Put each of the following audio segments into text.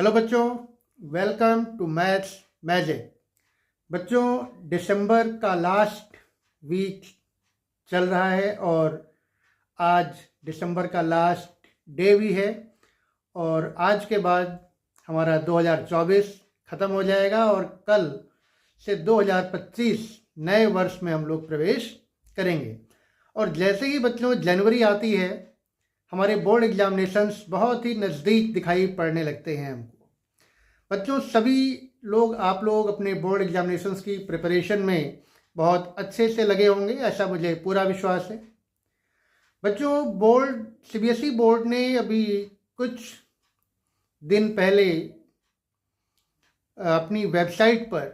Hello बच्चों, welcome to maths magic. बच्चों, दिसंबर का लास्ट वीक चल रहा है और आज दिसंबर का लास्ट डे भी है और आज के बाद हमारा 2024 ख़त्म हो जाएगा और कल से 2025 नए वर्ष में हम लोग प्रवेश करेंगे। और जैसे ही बच्चों जनवरी आती है, हमारे बोर्ड एग्जामिनेशंस बहुत ही नज़दीक दिखाई पड़ने लगते हैं हमको। बच्चों, सभी लोग आप लोग अपने बोर्ड एग्जामिनेशंस की प्रिपरेशन में बहुत अच्छे से लगे होंगे, ऐसा मुझे पूरा विश्वास है। बच्चों, बोर्ड सीबीएसई बोर्ड ने अभी कुछ दिन पहले अपनी वेबसाइट पर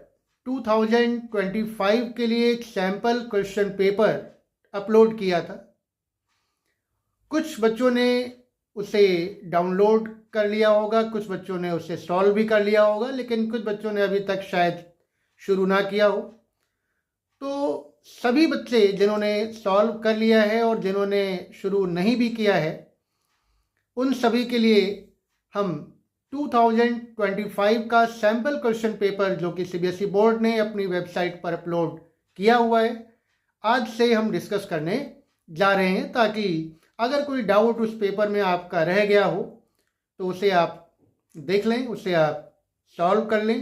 2025 के लिए एक सैम्पल क्वेश्चन पेपर अपलोड किया था। कुछ बच्चों ने उसे डाउनलोड कर लिया होगा, कुछ बच्चों ने उसे सॉल्व भी कर लिया होगा, लेकिन कुछ बच्चों ने अभी तक शायद शुरू ना किया हो। तो सभी बच्चे जिन्होंने सॉल्व कर लिया है और जिन्होंने शुरू नहीं भी किया है, उन सभी के लिए हम 2025 का सैम्पल क्वेश्चन पेपर जो कि सीबीएसई बोर्ड ने अपनी वेबसाइट पर अपलोड किया हुआ है, आज से हम डिस्कस करने जा रहे हैं, ताकि अगर कोई डाउट उस पेपर में आपका रह गया हो तो उसे आप देख लें, उसे आप सॉल्व कर लें,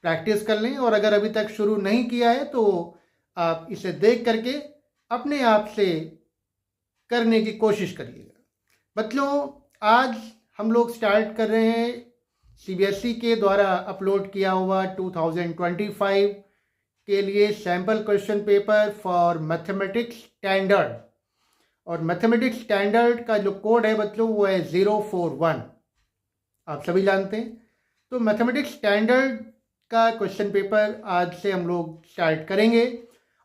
प्रैक्टिस कर लें। और अगर अभी तक शुरू नहीं किया है तो आप इसे देख करके अपने आप से करने की कोशिश करिएगा। बच्चों, आज हम लोग स्टार्ट कर रहे हैं सीबीएसई के द्वारा अपलोड किया हुआ 2025 के लिए sample question paper for mathematics standard. और मैथमेटिक्स स्टैंडर्ड का जो कोड है बच्चों, वो है 041, आप सभी जानते हैं। तो मैथमेटिक्स स्टैंडर्ड का क्वेश्चन पेपर आज से हम लोग स्टार्ट करेंगे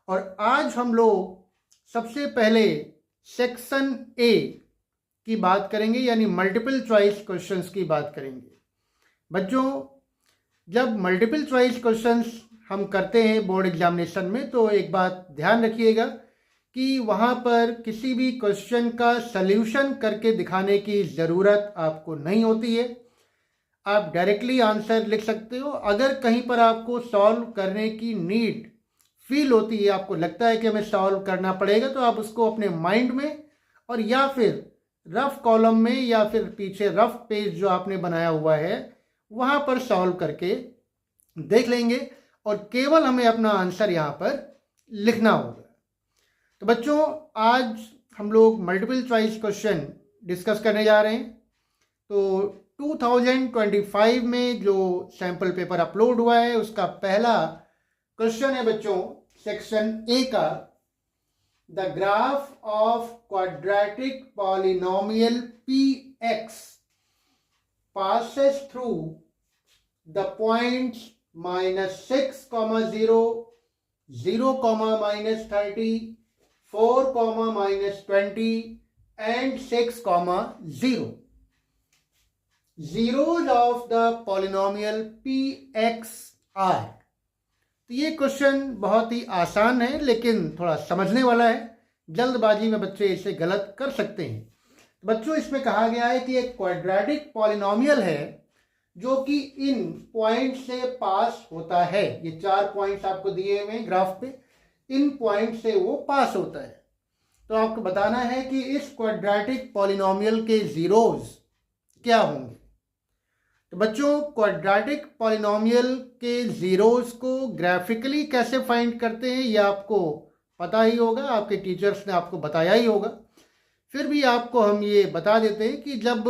और आज हम लोग सबसे पहले सेक्शन ए की बात करेंगे, यानी मल्टीपल चॉइस क्वेश्चंस की बात करेंगे। बच्चों, जब मल्टीपल चॉइस क्वेश्चंस हम करते हैं बोर्ड एग्जामिनेशन में, तो एक बात ध्यान रखिएगा कि वहाँ पर किसी भी क्वेश्चन का सल्यूशन करके दिखाने की ज़रूरत आपको नहीं होती है। आप डायरेक्टली आंसर लिख सकते हो। अगर कहीं पर आपको सॉल्व करने की नीड फील होती है, आपको लगता है कि हमें सॉल्व करना पड़ेगा, तो आप उसको अपने माइंड में और या फिर रफ कॉलम में या फिर पीछे रफ पेज जो आपने बनाया हुआ है वहाँ पर सॉल्व करके देख लेंगे और केवल हमें अपना आंसर यहाँ पर लिखना होगा। तो बच्चों, आज हम लोग मल्टीपल चॉइस क्वेश्चन डिस्कस करने जा रहे हैं। तो 2025 में जो सैम्पल पेपर अपलोड हुआ है उसका पहला क्वेश्चन है बच्चों, सेक्शन ए का, the graph of quadratic polynomial px passes through the points -6, 0, 0, -30, 4, -20 and 6, 0. Zeros of the polynomial px are। तो ये क्वेश्चन बहुत ही आसान है लेकिन थोड़ा समझने वाला है। जल्दबाजी में बच्चे इसे गलत कर सकते हैं। बच्चों, इसमें कहा गया है कि एक क्वाड्रेटिक पॉलिनोमियल है जो कि इन पॉइंट से पास होता है। ये 4 पॉइंट्स आपको दिए हुए हैं ग्राफ पे, इन पॉइंट से वो पास होता है। तो आपको बताना है कि इस क्वाड्रेटिक पॉलिनोमियल के जीरोज क्या होंगे। तो बच्चों, क्वाड्रेटिक पॉलिनोमियल के जीरोज को ग्राफिकली कैसे फाइंड करते हैं ये आपको पता ही होगा, आपके टीचर्स ने आपको बताया ही होगा। फिर भी आपको हम ये बता देते हैं कि जब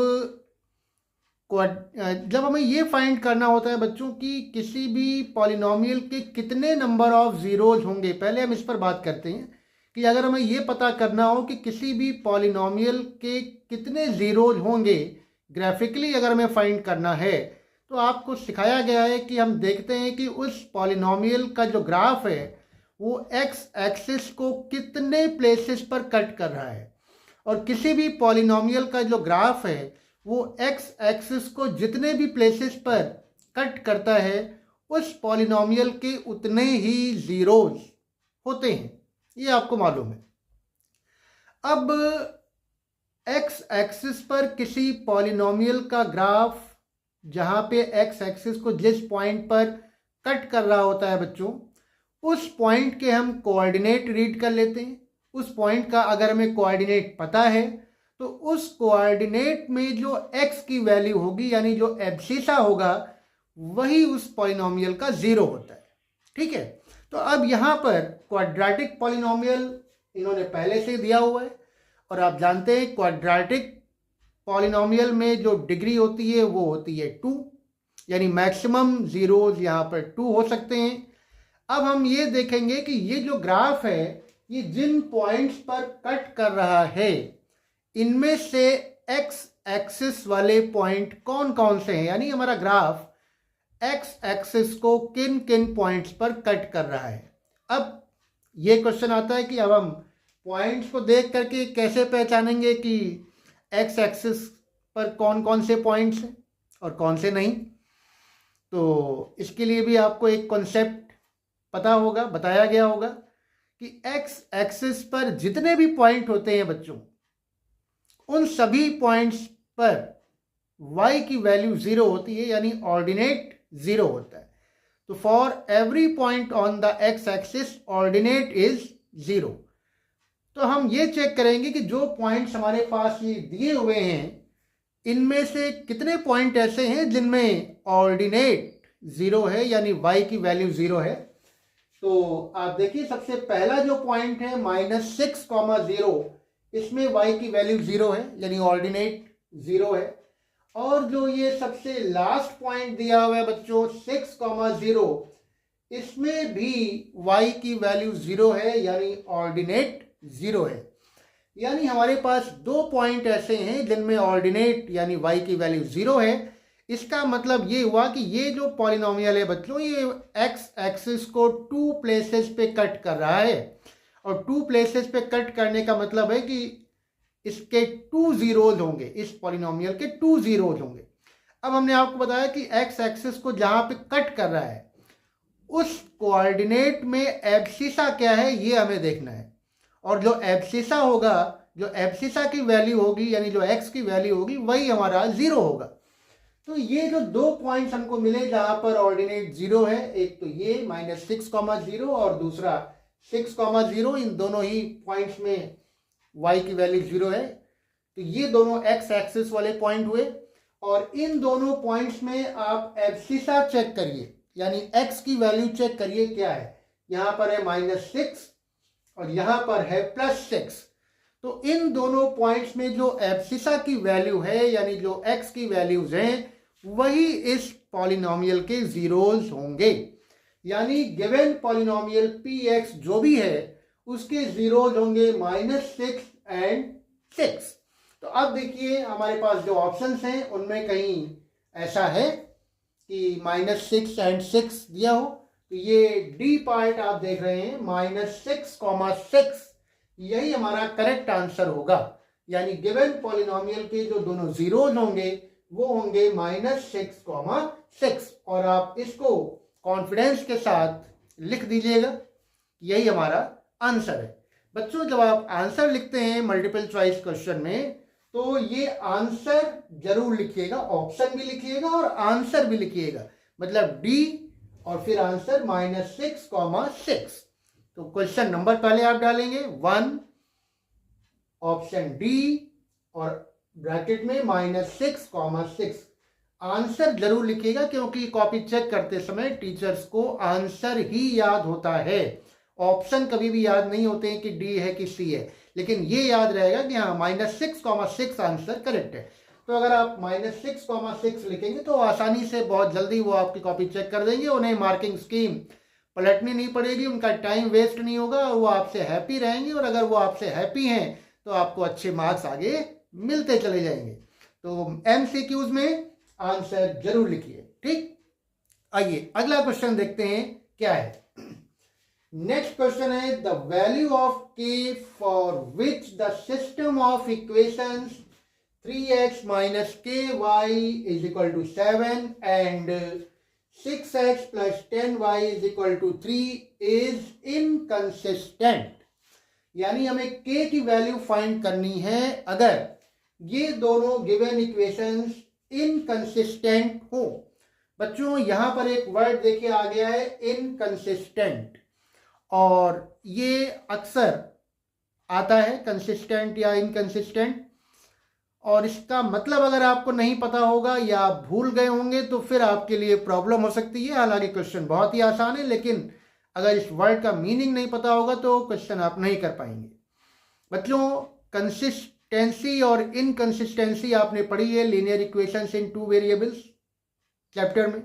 हमें ये फाइंड करना होता है बच्चों कि किसी भी पॉलिनोमियल के कितने नंबर ऑफ ज़ीरोज़ होंगे। पहले हम इस पर बात करते हैं कि अगर हमें ये पता करना हो कि किसी भी पॉलिनोमियल के कितने ज़ीरोज़ होंगे, ग्राफिकली अगर हमें फाइंड करना है, तो आपको सिखाया गया है कि हम देखते हैं कि उस पॉलिनोमियल का जो ग्राफ है वो एक्स एक्सिस को कितने प्लेसेस पर कट कर रहा है, और किसी भी पॉलिनोमियल का जो ग्राफ है वो एक्स एक्सिस को जितने भी प्लेसेस पर कट करता है उस पॉलिनोमियल के उतने ही ज़ीरोज़ होते हैं। ये आपको मालूम है। अब एक्स एक्सिस पर किसी पॉलिनोमियल का ग्राफ जहाँ पे एक्स एक्सिस को जिस पॉइंट पर कट कर रहा होता है बच्चों, उस पॉइंट के हम कोऑर्डिनेट रीड कर लेते हैं। उस पॉइंट का अगर हमें कोऑर्डिनेट पता है तो उस कोऑर्डिनेट में जो x की वैल्यू होगी यानी जो एब्सिसा होगा वही उस पॉलिनोमियल का जीरो होता है। ठीक है, तो अब यहाँ पर क्वाड्रेटिक पॉलिनोमियल इन्होंने पहले से दिया हुआ है और आप जानते हैं क्वाड्रेटिक पॉलिनोमियल में जो डिग्री होती है वो होती है 2, यानी मैक्सिमम जीरोज यहाँ पर 2 हो सकते हैं। अब हम ये देखेंगे कि ये जो ग्राफ है ये जिन पॉइंट्स पर कट कर रहा है इनमें से एक्स एक्सिस वाले पॉइंट कौन कौन से हैं, यानी हमारा ग्राफ एक्स एक्सिस को किन किन पॉइंट्स पर कट कर रहा है। अब ये क्वेश्चन आता है कि अब हम पॉइंट्स को देख करके कैसे पहचानेंगे कि एक्स एक्सिस पर कौन कौन से पॉइंट्स हैं और कौन से नहीं। तो इसके लिए भी आपको एक कॉन्सेप्ट पता होगा, बताया गया होगा कि एक्स एक्सिस पर जितने भी पॉइंट होते हैं बच्चों, उन सभी पॉइंट्स पर y की वैल्यू 0 होती है, यानी ऑर्डिनेट 0 होता है। तो for every point on the x axis ordinate is 0। तो हम ये चेक करेंगे कि जो पॉइंट्स हमारे पास ये दिए हुए हैं इनमें से कितने पॉइंट ऐसे हैं जिनमें ऑर्डिनेट 0 है, यानी y की वैल्यू 0 है। तो आप देखिए सबसे पहला जो पॉइंट है -6,0, इसमें y की वैल्यू 0 है, यानी ऑर्डिनेट 0 है। और जो ये सबसे लास्ट पॉइंट दिया हुआ है बच्चों 6,0, इसमें भी y की वैल्यू 0 है, यानी ऑर्डिनेट 0 है। यानी हमारे पास दो पॉइंट ऐसे हैं जिनमें ऑर्डिनेट यानी y की वैल्यू 0 है। इसका मतलब ये हुआ कि ये जो पॉलिनोमियल है बच्चों ये x एक्सिस को 2 प्लेसेस पे कट कर रहा है, और 2 प्लेसेस पे कट करने का मतलब है कि इसके 2 जीरोज होंगे, इस पॉलिनोमियल के 2 जीरोज होंगे। अब हमने आपको बताया कि x एक्सिस को जहां पे कट कर रहा है उस कोऑर्डिनेट में एब्सिसा क्या है ये हमें देखना है, और जो एब्सिसा होगा, जो एब्सिसा की वैल्यू होगी यानी जो x की वैल्यू होगी वही हमारा 0 होगा। तो ये जो दो पॉइंट्स हमको मिले जहां पर ऑर्डिनेट 0 है, एक तो ये -6,0 और दूसरा 6,0, इन दोनों ही पॉइंट्स में y की वैल्यू 0 है। तो ये दोनों x एक्सिस वाले पॉइंट हुए, और इन दोनों पॉइंट्स में आप एब्सिसा चेक करिए, यानी x की वैल्यू चेक करिए क्या है। यहां पर है -6 और यहां पर है +6। तो इन दोनों पॉइंट्स में जो एब्सिसा की वैल्यू है यानी जो x की वैल्यूज हैं वही इस पॉलिनोमियल के जीरोज होंगे। यानी गिवन पॉलिनोमियल px जो भी है उसके जीरोज होंगे -6 and 6। तो अब देखिए हमारे पास जो ऑप्शंस हैं उनमें कहीं ऐसा है कि -6 and 6 दिया हो, तो ये डी पार्ट आप देख रहे हैं -6,6, यही हमारा करेक्ट आंसर होगा। यानी गिवन पॉलिनोमियल के जो दोनों जीरोज होंगे वो होंगे -6,6, और आप इसको कॉन्फिडेंस के साथ लिख दीजिएगा, यही हमारा आंसर है। बच्चों जब आप आंसर लिखते हैं मल्टीपल चॉइस क्वेश्चन में तो ये आंसर जरूर लिखिएगा, ऑप्शन भी लिखिएगा और आंसर भी लिखिएगा, मतलब डी और फिर आंसर -6,6। तो क्वेश्चन नंबर पहले आप डालेंगे 1 ऑप्शन डी और ब्रैकेट में -6,6। आंसर जरूर लिखिएगा क्योंकि कॉपी चेक करते समय टीचर्स को आंसर ही याद होता है, ऑप्शन कभी भी याद नहीं होते हैं कि डी है कि सी है, लेकिन ये याद रहेगा कि हाँ -6,6 आंसर करेक्ट है। तो अगर आप -6,6 लिखेंगे तो आसानी से बहुत जल्दी वो आपकी कॉपी चेक कर देंगे, उन्हें मार्किंग स्कीम पलटनी नहीं पड़ेगी, उनका टाइम वेस्ट नहीं होगा, वो आपसे हैप्पी रहेंगे, और अगर वो आपसे हैप्पी हैं तो आपको अच्छे मार्क्स आगे मिलते चले जाएंगे। तो एमसीक्यूज में आंसर जरूर लिखिए। ठीक, आइए अगला क्वेश्चन देखते हैं क्या है। नेक्स्ट क्वेश्चन है the value of k for which the system of equations 3x - ky = 7 and 6x + 10y = 3 is inconsistent। यानी हमें k की वैल्यू फाइंड करनी है अगर ये दोनों गिवन इक्वेशंस इनकंसिस्टेंट हो। बच्चों यहाँ पर एक वर्ड देखिए आ गया है इनकंसिस्टेंट, और ये अक्सर आता है कंसिस्टेंट या इनकंसिस्टेंट, और इसका मतलब अगर आपको नहीं पता होगा या आप भूल गए होंगे तो फिर आपके लिए प्रॉब्लम हो सकती है। हालांकि क्वेश्चन बहुत ही आसान है, लेकिन अगर इस वर्ड का मीनिंग नहीं पता होगा तो क्वेश्चन आप नहीं कर पाएंगे। बच्चों, कंसिस्टेंसी और इनकंसिस्टेंसी आपने पढ़ी है लीनियर इक्वेशंस इन टू वेरिएबल्स चैप्टर में।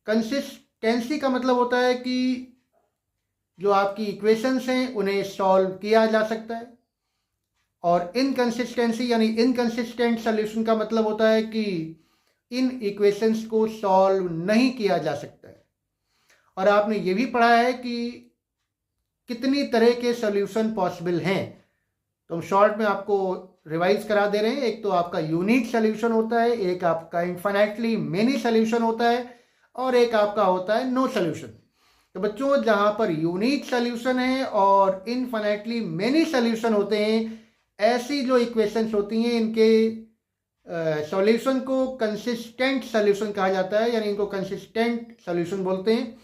कंसिस्टेंसी का मतलब होता है कि जो आपकी इक्वेशंस हैं उन्हें सॉल्व किया जा सकता है, और इनकंसिस्टेंसी यानी इनकंसिस्टेंट सॉल्यूशन का मतलब होता है कि इन इक्वेशंस को सॉल्व नहीं किया जा सकता है। और आपने ये भी पढ़ा है कि कितनी तरह के सॉल्यूशन पॉसिबल हैं, तो हम शॉर्ट में आपको रिवाइज करा दे रहे हैं। एक तो आपका यूनिक सॉल्यूशन होता है, एक आपका इन्फिनिटली मेनी सॉल्यूशन होता है, और एक आपका होता है नो सॉल्यूशन। तो बच्चों, जहां पर यूनिक सॉल्यूशन है और इन्फिनिटली मेनी सॉल्यूशन होते हैं, ऐसी जो इक्वेशंस होती हैं इनके सॉल्यूशन को कंसिस्टेंट सॉल्यूशन कहा जाता है, यानी इनको कंसिस्टेंट सॉल्यूशन बोलते हैं।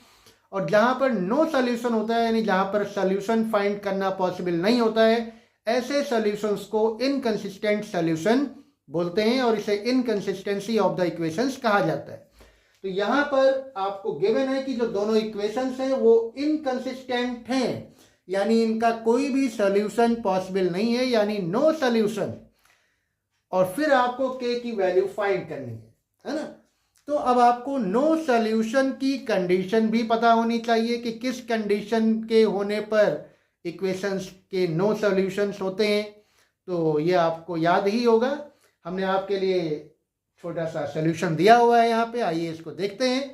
और जहां पर नो सॉल्यूशन होता है, यानी जहां पर सॉल्यूशन फाइंड करना पॉसिबल नहीं होता है, ऐसे सॉल्यूशंस को इनकंसिस्टेंट सॉल्यूशन बोलते हैं, और इसे इनकंसिस्टेंसी ऑफ द इक्वेशंस कहा जाता है। तो यहां पर आपको गिवन है कि जो दोनों इक्वेशंस हैं वो इनकंसिस्टेंट हैं, यानी इनका कोई भी सॉल्यूशन पॉसिबल नहीं है, यानी नो सॉल्यूशन। और फिर आपको के की वैल्यू फाइंड करनी है ना। तो अब आपको नो सॉल्यूशन की कंडीशन भी पता होनी चाहिए कि किस कंडीशन के होने पर इक्वेशंस के नो सॉल्यूशंस होते हैं। तो ये आपको याद ही होगा, हमने आपके लिए छोटा सा सॉल्यूशन दिया हुआ है यहाँ पे, आइए इसको देखते हैं।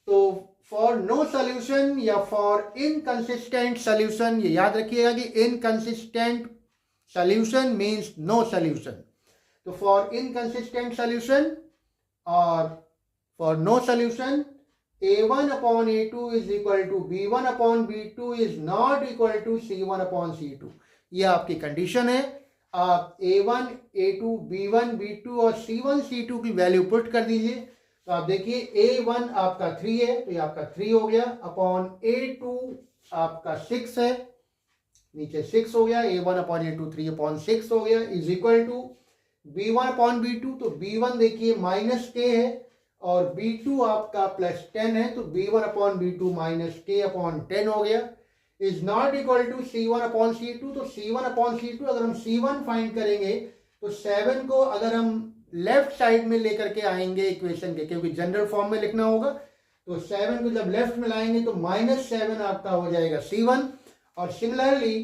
तो फॉर नो सॉल्यूशन या फॉर इनकंसिस्टेंट सॉल्यूशन, ये याद रखिएगा कि inconsistent solution means no solution. तो फॉर इनकंसिस्टेंट सॉल्यूशन और for no solution, a1 upon a2 is equal to b1 upon b2 is not equal to c1 upon c2। ये आपकी condition है। आप a1, a2, b1, b2 और c1, c2 की value put कर दीजिए। तो आप देखिए a1 आपका 3 है, तो ये आपका 3 हो गया, अपॉन a2 आपका 6 है, नीचे 6 हो गया, a1 अपॉन a2 3 अपॉन 6 हो गया, is equal to b1 upon b2। तो b1 देखिए माइनस k है और b2 आपका प्लस 10 है, तो b1 upon b2 minus k upon 10 हो गया, is not equal to c1 upon c2। तो c1 अपॉन c2 अगर हम c1 फाइंड करेंगे तो 7 को अगर हम लेफ्ट साइड में लेकर के आएंगे इक्वेशन के, क्योंकि जनरल फॉर्म में लिखना होगा, तो 7 को जब लेफ्ट में लाएंगे तो -7 आपका हो जाएगा c1। और सिमिलरली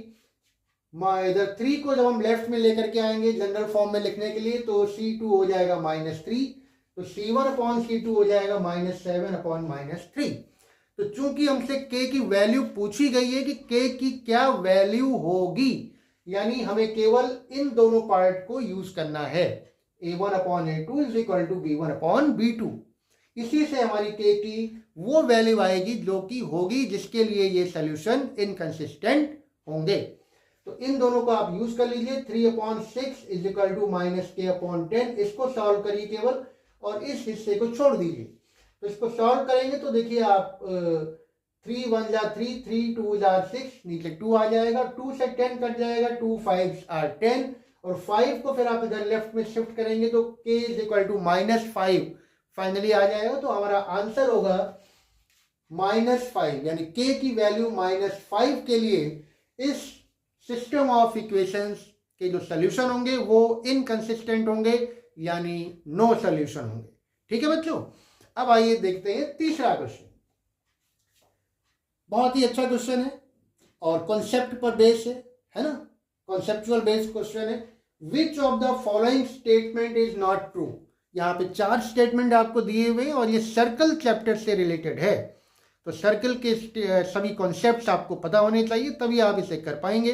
इधर 3 को जब हम लेफ्ट में लेकर के आएंगे जनरल फॉर्म में लिखने के लिए, तो c2 हो जाएगा -3, तो c1 अपॉन c2 हो जाएगा -7 अपॉन -3। तो चूंकि हमसे k की वैल्यू पूछी गई है कि k की क्या वैल्यू होगी, यानी हमें केवल इन दोनों पार्ट को यूज करना है, a1 upon a2 is equal to b1 upon b2। इसी से हमारी k की वो वैल्यू आएगी जो कि होगी जिसके लिए ये सोल्यूशन इनकंसिस्टेंट होंगे। तो इन दोनों को आप यूज कर लीजिए, 3 upon 6 is equal to -k upon 10। इसको सॉल्व करिए केवल और इस हिस्से को छोड़ दीजिए। तो इसको सॉल्व करेंगे तो देखिए आप 3 1 जा 3, 3 2 जा 6, नीचे 2 आ जाएगा, 2 से 10 कट जाएगा, 2 5 आर 10, और 5 को फिर आप इधर लेफ्ट में शिफ्ट करेंगे तो k is equal to -5 finally आ जाएगा। तो हमारा आंसर होगा -5, यानी k की वैल्यू -5 के लिए इस सिस्टम ऑफ इक्वेशंस के जो सोल्यूशन होंगे वो इनकंसिस्टेंट होंगे, यानी नो सोल्यूशन होंगे। ठीक है बच्चों, अब आइए देखते हैं तीसरा क्वेश्चन। बहुत ही अच्छा क्वेश्चन है और कॉन्सेप्ट पर बेस है ना, कॉन्सेप्चुअल बेस्ड क्वेश्चन है। Which of the following statement is not true. यहाँ पे 4 स्टेटमेंट आपको दिए हुए हैं और ये सर्कल चैप्टर से रिलेटेड है, तो सर्कल के सभी कॉन्सेप्ट्स आपको पता होने चाहिए, तभी आप इसे कर पाएंगे,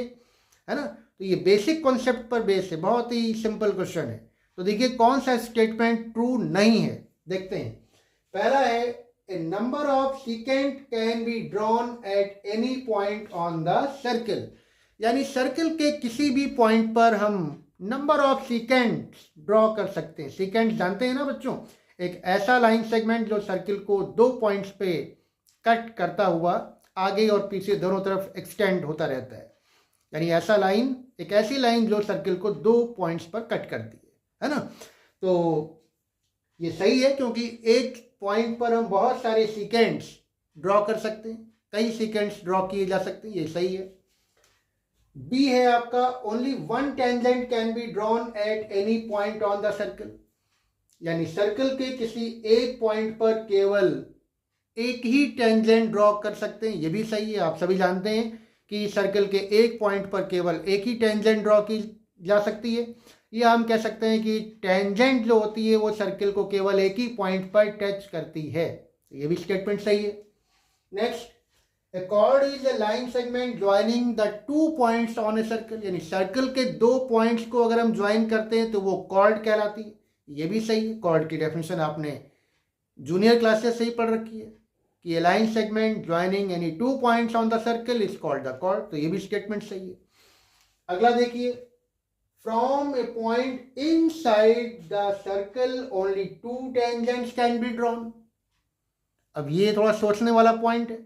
है ना। तो ये बेसिक कॉन्सेप्ट पर बेस है, बहुत ही सिंपल क्वेश्चन है। तो देखिए कौन सा स्टेटमेंट ट्रू नहीं है, देखते हैं। पहला है a number of second can be drawn at any point on the circle, यानी सर्कल के किसी भी पॉइंट पर हम नंबर ऑफ सीकेंड्स ड्रॉ कर सकते हैं। सीकेंड्स जानते हैं ना बच्चों, एक ऐसा लाइन सेगमेंट जो सर्किल को 2 पॉइंट्स पे कट करता हुआ आगे और पीछे दोनों तरफ एक्सटेंड होता रहता है। यानी ऐसा लाइन, एक ऐसी लाइन जो सर्किल को 2 पॉइंट्स पर कट करती है ना। तो ये सही है क्योंकि एक पॉइंट पर हम बहुत सारे सीकेंड्स ड्रॉ कर सकते हैं, कई सीकेंड्स ड्रॉ किए जा सकते हैं, ये सही है। बी है आपका, only one tangent can be drawn at any point on the circle. यानी सर्कल के किसी एक पॉइंट पर केवल एक ही टेंजेंट ड्रॉ कर सकते हैं, ये भी सही है। आप सभी जानते हैं कि सर्कल के एक पॉइंट पर केवल एक ही टेंजेंट ड्रॉ की जा सकती है। या हम कह सकते हैं कि टेंजेंट जो होती है वो सर्कल को केवल एक ही पॉइंट पर टच करती है, ये भी स्टेटमेंट सही है। Next, A chord is a line segment joining the 2 points on a circle। यानी सर्कल के 2 पॉइंट्स को अगर हम ज्वाइन करते हैं तो वो कॉर्ड कहलाती है, ये भी सही है। कॉर्ड की डेफिनेशन आपने जूनियर क्लासेस से ही पढ़ रखी है कि a line segment joining any 2 points on the circle is called the chord, तो ये भी स्टेटमेंट सही है। अगला देखिए, from a point inside the circle only 2 tangents can be drawn। अब ये थोड़ा सोचने वाला पॉइंट है,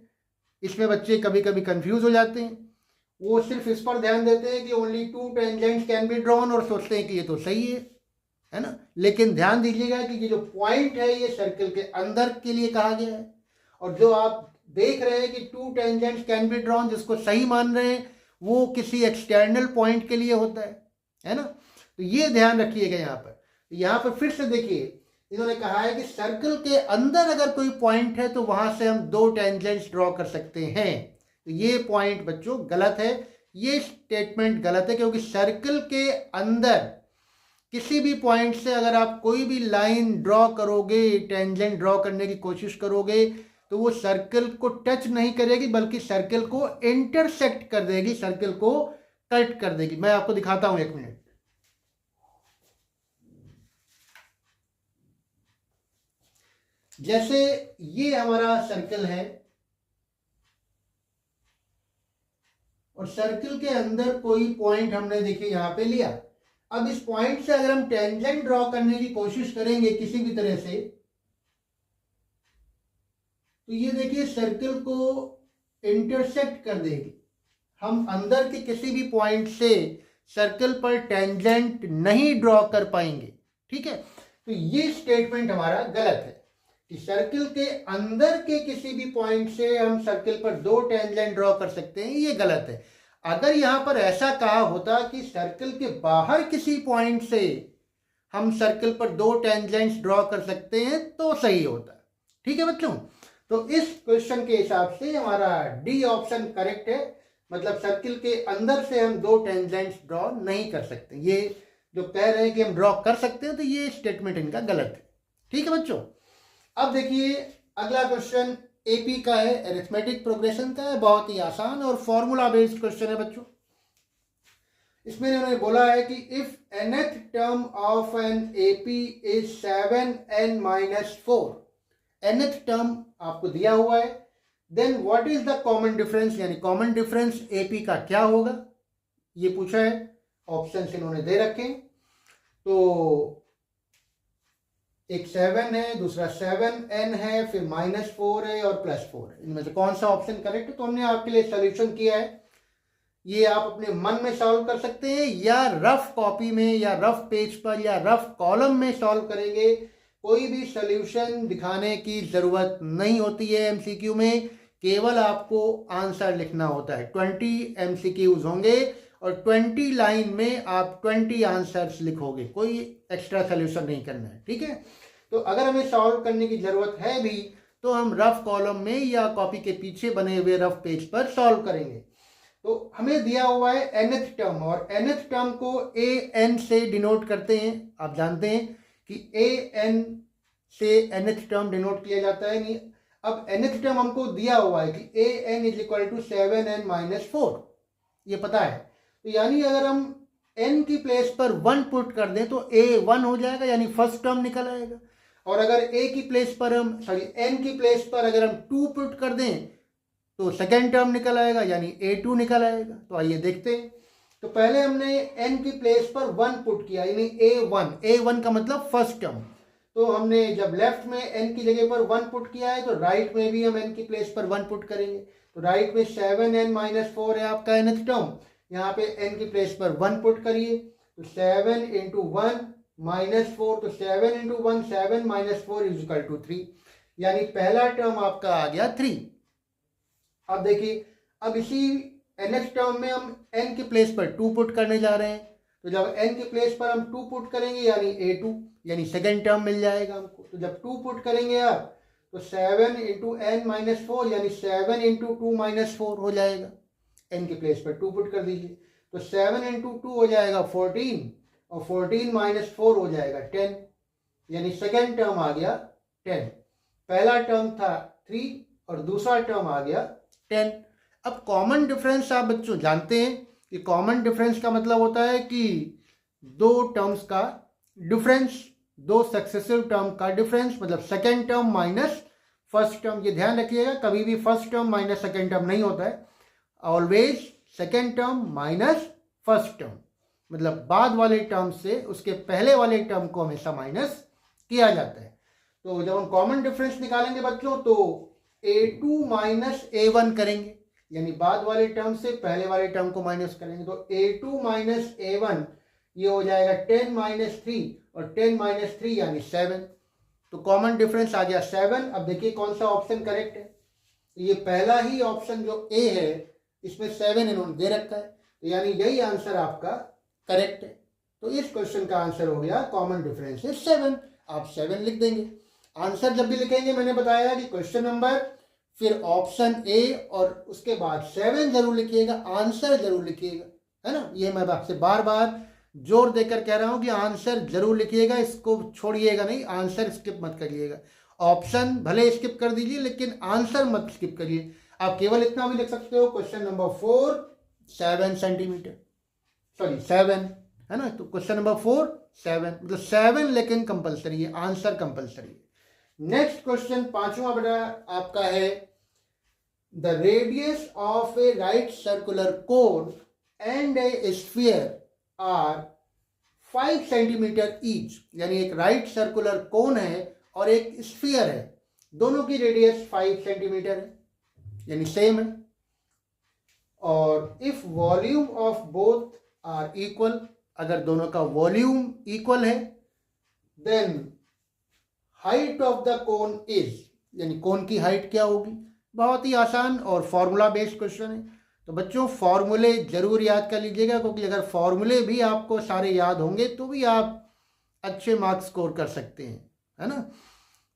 इसमें बच्चे कभी कभी कंफ्यूज हो जाते हैं। वो सिर्फ इस पर ध्यान देते हैं कि only 2 tangents can be drawn और सोचते हैं कि ये तो सही है ना। लेकिन ध्यान दीजिएगा कि ये जो पॉइंट है ये सर्कल के अंदर के लिए कहा गया है, और जो आप देख रहे हैं कि 2 टेंजेंट्स कैन बी ड्रॉन, जिसको सही मान रहे हैं, वो किसी एक्सटर्नल पॉइंट के लिए होता है ना। तो ये ध्यान रखिएगा। यहाँ पर फिर से देखिए, इन्होंने कहा है कि सर्कल के अंदर अगर कोई पॉइंट है तो वहां से हम 2 टेंजेंट्स ड्रॉ कर सकते हैं। तो ये पॉइंट बच्चों गलत है, ये स्टेटमेंट गलत है, क्योंकि सर्कल के अंदर किसी भी पॉइंट से अगर आप कोई भी लाइन ड्रॉ करोगे, टेंजेंट ड्रॉ करने की कोशिश करोगे, तो वो सर्कल को टच नहीं करेगी बल्कि सर्कल को इंटरसेक्ट कर देगी, सर्कल को कट कर देगी। मैं आपको दिखाता हूं, 1 मिनट। जैसे ये हमारा सर्कल है और सर्कल के अंदर कोई पॉइंट हमने देखिए यहां पे लिया। अब इस पॉइंट से अगर हम टेंजेंट ड्रॉ करने की कोशिश करेंगे किसी भी तरह से, तो ये देखिए सर्कल को इंटरसेक्ट कर देगी। हम अंदर के किसी भी पॉइंट से सर्कल पर टेंजेंट नहीं ड्रॉ कर पाएंगे, ठीक है। तो ये स्टेटमेंट हमारा गलत है कि सर्कल के अंदर के किसी भी पॉइंट से हम सर्कल पर 2 टेंजेंट ड्रॉ कर सकते हैं, ये गलत है। अगर यहां पर ऐसा कहा होता कि सर्कल के बाहर किसी पॉइंट से हम सर्कल पर 2 टेंजेंट्स ड्रॉ कर सकते हैं तो सही होता, ठीक है बच्चों। तो इस क्वेश्चन के हिसाब से हमारा डी ऑप्शन करेक्ट है, मतलब सर्कल के अंदर से हम 2 टेंजेंट्स ड्रॉ नहीं कर सकते। ये जो कह रहे हैं कि हम ड्रॉ कर सकते हैं, तो ये स्टेटमेंट इनका गलत है, ठीक है बच्चों। अब देखिए अगला क्वेश्चन एपी का है, अरिथमेटिक प्रोग्रेशन का है, बहुत ही आसान और फॉर्मूला बेस्ड क्वेश्चन है बच्चों। इसमें इन्होंने बोला है कि if nth term of an AP is 7n-4, nth term आपको दिया हुआ है, then what is the common difference, यानी कॉमन डिफरेंस एपी का क्या होगा, ये पूछा है। ऑप्शन इन्होंने दे रखे। तो एक 7 है, दूसरा 7n है, फिर -4 है और +4 है। इनमें से कौन सा ऑप्शन करेक्ट है? तो हमने आपके लिए सोल्यूशन किया है। ये आप अपने मन में सॉल्व कर सकते हैं या रफ कॉपी में या रफ पेज पर या रफ कॉलम में सॉल्व करेंगे। कोई भी सोल्यूशन दिखाने की जरूरत नहीं होती है एमसीक्यू में, केवल आपको आंसर लिखना होता है। 20 एमसीक्यूज होंगे और 20 लाइन में आप 20 आंसर्स लिखोगे, कोई एक्स्ट्रा सोल्यूशन नहीं करना है, ठीक है। तो अगर हमें सॉल्व करने की जरूरत है भी तो हम रफ कॉलम में या कॉपी के पीछे बने हुए रफ पेज पर सॉल्व करेंगे। तो हमें दिया हुआ है nth टर्म, और nth टर्म को an से डिनोट करते हैं। आप जानते हैं कि an से nth टर्म डिनोट किया जाता है। नहीं, अब nth टर्म हमको दिया हुआ है कि an = 7n-4, ये पता है। तो यानी अगर हम n की प्लेस पर 1 पुट कर दें तो a 1 हो जाएगा, यानी फर्स्ट टर्म निकल आएगा। और अगर n की प्लेस पर अगर हम 2 पुट कर दें तो सेकेंड टर्म निकल आएगा, यानी a2 निकल आएगा। तो आइए देखते हैं। तो पहले हमने n की प्लेस पर 1 पुट किया, यानी a1 का मतलब फर्स्ट टर्म। तो हमने जब लेफ्ट में n की जगह पर 1 पुट किया है तो राइट में भी हम n की प्लेस पर 1 पुट करेंगे। तो राइट में 7n-4 है आपका nth टर्म, यहाँ पे n की प्लेस पर 1 पुट करिए, तो 7 इंटू 1 -4, तो 7 इंटू 1 7 -4 इज इक्वल टू 3, यानी पहला टर्म आपका आ गया 3। अब देखिए, अब इसी nth टर्म में हम n की प्लेस पर 2 पुट करने जा रहे हैं, तो जब n की प्लेस पर हम 2 पुट करेंगे यानी a2, यानी सेकेंड टर्म मिल जाएगा हमको। तो जब 2 पुट करेंगे आप तो 7 इंटू n-4 यानी 7 इंटू 2 -4 हो जाएगा, n की प्लेस पर 2 पुट कर दीजिए, तो 7 इंटू 2 हो जाएगा 14 और 14 -4 हो जाएगा 10, यानी सेकेंड टर्म आ गया 10। पहला टर्म था 3 और दूसरा टर्म आ गया 10। अब कॉमन डिफरेंस आप बच्चों जानते हैं कि कॉमन डिफरेंस का मतलब होता है कि दो टर्म्स का डिफरेंस, दो सक्सेसिव टर्म का डिफरेंस, मतलब second term minus first term. ये ध्यान रखिएगा, कभी भी first term minus second term नहीं होता है, always second term minus first term, मतलब बाद वाले टर्म से उसके पहले वाले टर्म को हमेशा माइनस किया जाता है। तो जब हम कॉमन डिफरेंस निकालेंगे बच्चों तो a2 माइनस a1 करेंगे, यानी बाद वाले टर्म से पहले वाले टर्म को माइनस करेंगे, तो a2 माइनस a1 ये हो जाएगा 10 माइनस 3 और 10 माइनस 3 यानी 7। तो कॉमन डिफरेंस आ गया 7। अब देखिए कौन सा ऑप्शन करेक्ट है, तो ये पहला ही ऑप्शन जो ए है इसमें 7 इन्होंने दे रखा है, तो यानी यही आंसर आपका करेक्ट है। तो इस क्वेश्चन का आंसर हो गया कॉमन डिफरेंस इज 7। आप 7 लिख देंगे। आंसर जब भी लिखेंगे मैंने बताया कि क्वेश्चन नंबर फिर ऑप्शन ए और उसके बाद 7 जरूर लिखिएगा, आंसर जरूर लिखिएगा, है ना। ये मैं आपसे बार बार जोर देकर कह रहा हूं कि आंसर जरूर लिखिएगा, इसको छोड़िएगा नहीं, आंसर स्किप मत करिएगा। ऑप्शन भले स्किप कर दीजिए लेकिन आंसर मत स्किप करिए। आप केवल इतना भी लिख सकते हो, क्वेश्चन नंबर 4 7 सेंटीमीटर, सॉरी 7, है ना। तो क्वेश्चन नंबर 4 7, मतलब 7 लेकिन कंपलसरी है, आंसर कंपलसरी है। नेक्स्ट क्वेश्चन 5वां बेटा आपका है, the radius of a right circular cone and a sphere are 5 centimetre each, यानी एक राइट सर्कुलर कोन है और एक स्फीयर है, दोनों की रेडियस 5 सेंटीमीटर है, यानी सेम है। और if volume of both are equal, अगर दोनों का वॉल्यूम इक्वल है, then height of the cone is, यानी कोन की हाइट क्या होगी। बहुत ही आसान और फॉर्मूला बेस्ड क्वेश्चन है, तो बच्चों फॉर्मूले जरूर याद कर लीजिएगा, क्योंकि अगर फॉर्मूले भी आपको सारे याद होंगे तो भी आप अच्छे मार्क्स स्कोर कर सकते हैं, है ना।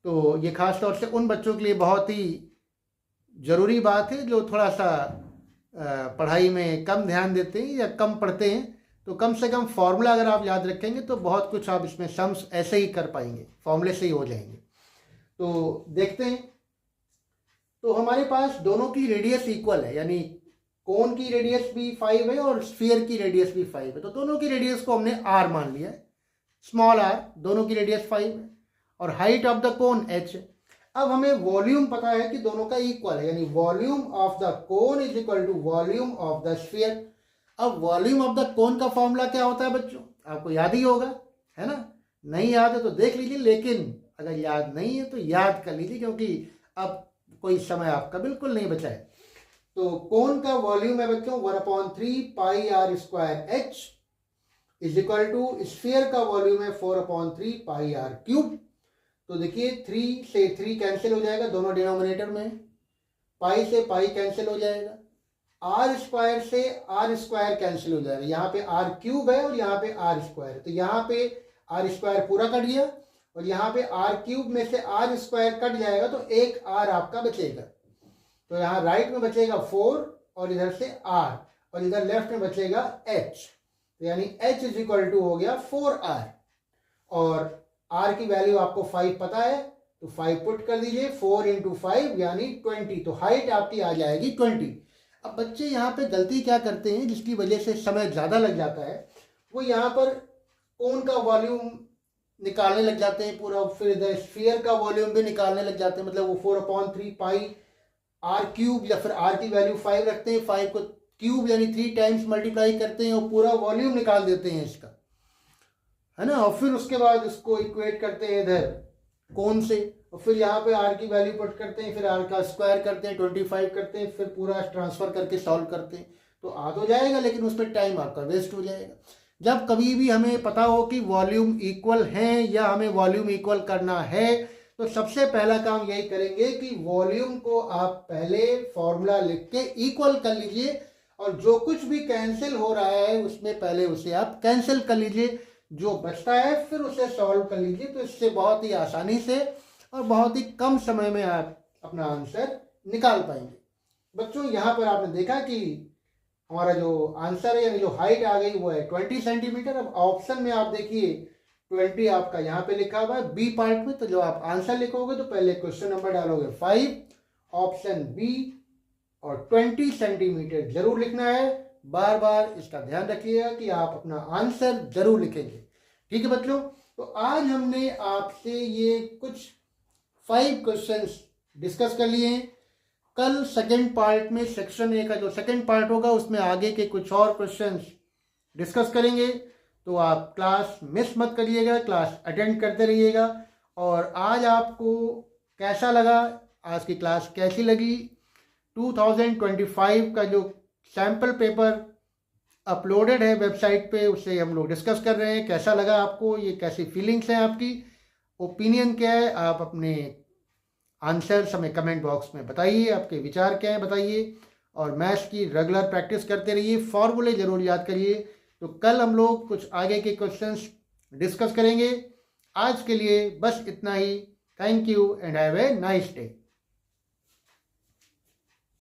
तो ये खास तौर से उन बच्चों के लिए बहुत ही ज़रूरी बात है जो थोड़ा सा पढ़ाई में कम ध्यान देते हैं या कम पढ़ते हैं, तो कम से कम फॉर्मूला अगर आप याद रखेंगे तो बहुत कुछ आप इसमें सम्स ऐसे ही कर पाएंगे, फॉर्मूले से ही हो जाएंगे। तो देखते हैं, तो हमारे पास दोनों की रेडियस इक्वल है, यानी कोन की रेडियस भी 5 है और स्फीयर की रेडियस भी 5 है, तो दोनों की रेडियस को हमने r मान लिया है, स्मॉल r, दोनों की रेडियस 5 है और height of the cone h है। अब हमें वॉल्यूम पता है कि दोनों का इक्वल है, यानी volume of the cone is equal to volume of the sphere. अब वॉल्यूम ऑफ द कोन का फॉर्मूला क्या होता है बच्चों, आपको याद ही होगा, है ना। नहीं याद है तो देख लीजिए, लेकिन अगर याद नहीं है तो याद कर लीजिए, क्योंकि अब कोई समय आपका बिल्कुल नहीं बचा है। तो कोन का वॉल्यूम है बच्चों 1/3 pi r square h is equal to sphere का वॉल्यूम है 4/3 पाई r क्यूब। तो देखिए 3 से 3 कैंसिल हो जाएगा, दोनों डिनोमिनेटर में, पाई से पाई कैंसिल हो जाएगा, आर स्क्वायर से आर स्क्वायर कैंसिल हो जाएगा, यहाँ पे आर क्यूब है और यहाँ पे आर स्क्वायर है, तो यहाँ पे आर स्क्वायर पूरा कट गया और यहाँ पे आर क्यूब में से आर स्क्वायर कट जाएगा तो एक आर आपका बचेगा। तो यहाँ राइट में बचेगा 4 और इधर से r और इधर लेफ्ट में बचेगा h, तो यानी h इज इक्वल टू हो गया 4r और r की वैल्यू आपको 5 पता है तो 5 पुट कर दीजिए, 4 इंटू 5 यानी 20, तो हाइट आपकी आ जाएगी 20। अब बच्चे यहाँ पे गलती क्या करते हैं जिसकी वजह से समय ज़्यादा लग जाता है, वो यहाँ पर कोन का वॉल्यूम निकालने लग जाते हैं पूरा, फिर इधर स्फीयर का वॉल्यूम भी निकालने लग जाते हैं, मतलब वो 4/3 पाई r क्यूब या फिर r की वैल्यू 5 रखते हैं, 5 को क्यूब यानी 3 टाइम्स मल्टीप्लाई करते हैं और पूरा वॉल्यूम निकाल देते हैं इसका, है ना। और फिर उसके बाद इसको इक्वेट करते हैं इधर कौन से, और फिर यहाँ पे आर की वैल्यू पुट करते हैं, फिर आर का स्क्वायर करते हैं, 25 करते हैं, फिर पूरा ट्रांसफर करके सॉल्व करते हैं। तो आ तो जाएगा लेकिन उस पर टाइम आपका वेस्ट हो जाएगा। जब कभी भी हमें पता हो कि वॉल्यूम इक्वल है या हमें वॉल्यूम इक्वल करना है, तो सबसे पहला काम यही करेंगे कि वॉल्यूम को आप पहले फॉर्मूला लिख के इक्वल कर लीजिए, और जो कुछ भी कैंसिल हो रहा है उसमें पहले उसे आप कैंसिल कर लीजिए, जो बचता है फिर उसे सॉल्व कर लीजिए। तो इससे बहुत ही आसानी से और बहुत ही कम समय में आप अपना आंसर निकाल पाएंगे। बच्चों यहाँ पर आपने देखा कि हमारा जो आंसर है यानी जो हाइट आ गई वो है 20 सेंटीमीटर। अब ऑप्शन में आप देखिए 20 आपका यहाँ पे लिखा हुआ है बी पार्ट में, तो जो आप आंसर लिखोगे तो पहले क्वेश्चन नंबर डालोगे 5 ऑप्शन बी, और 20 सेंटीमीटर जरूर लिखना है। बार बार इसका ध्यान रखिएगा कि आप अपना आंसर जरूर लिखेंगे। ठीक है बच्चों, तो आज हमने आपसे ये कुछ 5 क्वेश्चंस डिस्कस कर लिए हैं। कल सेकंड पार्ट में सेक्शन ए का जो सेकंड पार्ट होगा उसमें आगे के कुछ और क्वेश्चंस डिस्कस करेंगे। तो आप क्लास मिस मत करिएगा, क्लास अटेंड करते रहिएगा। और आज आपको कैसा लगा, आज की क्लास कैसी लगी, 2025 का जो सैम्पल पेपर अपलोडेड है वेबसाइट पे उससे हम लोग डिस्कस कर रहे हैं। कैसा लगा आपको, ये कैसी फीलिंग्स हैं आपकी, ओपिनियन क्या है, आप अपने आंसर्स हमें कमेंट बॉक्स में बताइए, आपके विचार क्या हैं बताइए। और मैथ्स की रेगुलर प्रैक्टिस करते रहिए, फॉर्मूले ज़रूर याद करिए। तो कल हम लोग कुछ आगे के क्वेश्चंस डिस्कस करेंगे। आज के लिए बस इतना ही। Thank you and have a nice day.